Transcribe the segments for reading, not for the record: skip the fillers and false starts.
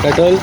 Petrol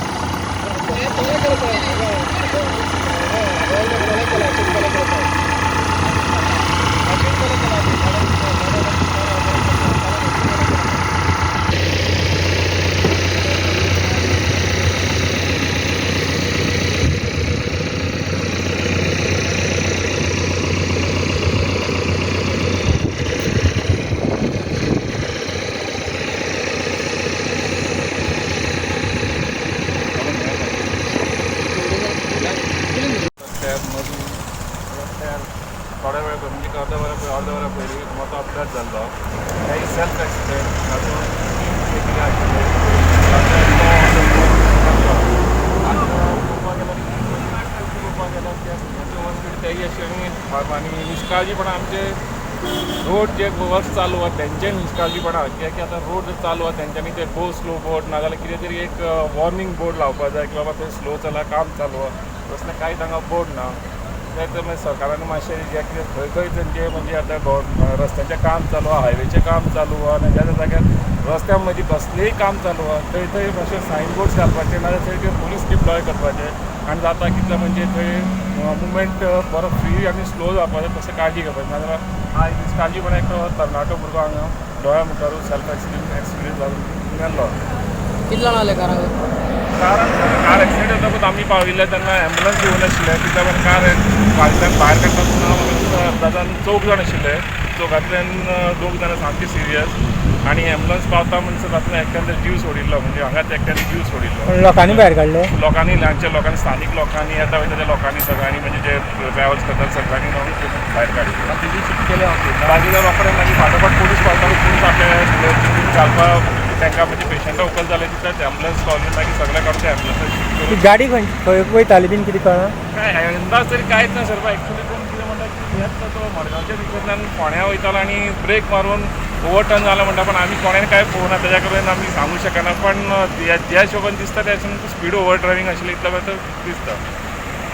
थोड्या वेळ म्हणजे अर्ध्या वरा पयलीं मोठो अपघात जाल्लो काही सेल्फ एक्सिडेंट तेही अशी आणि निष्काळजीपणा आमचे रोड जे वर्क चालू आहा तेंचे निष्काळजीपणा कित्याक आतां रोड चालू आहा तेंच्यांनी ते गो स्लो बोर्ड नाजाल्यार कितें तरी एक वॉर्निंग बोर्ड लावपाक जाय की बाबा थंय स्लो चला काम चालू आहा तसलें कांय तांकां बोर्ड ना ते तर मागीर सरकारान मातशें जे कितें खंय खंय तेंचे म्हणजे आतां रस्त्याचें काम चालू आहा हायवेचें काम चालू आहा आनी ज्या जाग्यार रस्त्या मदीं कसलेंय काम चालू आहा थंय थंय मातशें सायन बोर्ड्स घालपाचे नाजाल्यार थंय ते पुलीस डिप्लॉय करपाचे आनी जाता कितलें म्हणजे थंय मुवमेंट बरो फ्री आनी स्लो जावपाचो तशें काळजी घेवपाची नाजाल्यार आयज निश्काळजीपणान एक तरणाटो भुरगो हांगा दोळ्या मुखार सेल्फ एक्सिडेंट जावन मेल्लो. कितले जाण आले कारांक? कार एक्सिडेंट जातकूच आमी पाविल्ले तेन्ना एम्बुलन्स येवन आशिल्ले कित्याक लागून कार फाटल्यान भायर काडटा अंदाजान 4 जाण आशिल्ले चौगांतल्यान 2 जाणां सामके सिरियस आनी एम्बुलन्स पावता म्हणसर तातूंत एकट्यान जीव सोडिल्लो म्हणजे हांगाच एकट्यान जीव सोडिल्लो. लोकांनी भायर काडले? लोकांनी ल्हानच्या लोकांनी स्थानीक लोकांनी येता वयता त्या लोकांनी सगळ्यांनी म्हणजे जे ट्रॅवल्स करतात सगळ्यांनी मेळून भायर काडले. तेजी शिफ्ट केले बाकी रोखडे मागीर फाटोफाट पोलीस पावता पोलीस आपल्या घालपाक तांकां म्हणजे पेशंटां उखल जाले तितल्याच एम्बुलन्स पावली मागीर सगळे काडून ते एम्बुलन्स गाडी खंय वयताली बीन कितें कळना? काय अंदाज तरी कांयच ना सर एक्चुली कोण कितें म्हणटा की येता तो मडगांवच्या दिशेंतल्यान फोंड्या वयतालो आनी ब्रेक मारून ओवरटर्न जाला म्हणटा पण आमी कोणेन कांय पळोवना तेज्या कडेन आमी सांगूं शकना पण ज्या हिशोबान दिसता त्या हिशोबान स्पीड ओवर ड्रायवींग आशिल्ली इतल्या बरें दिसता.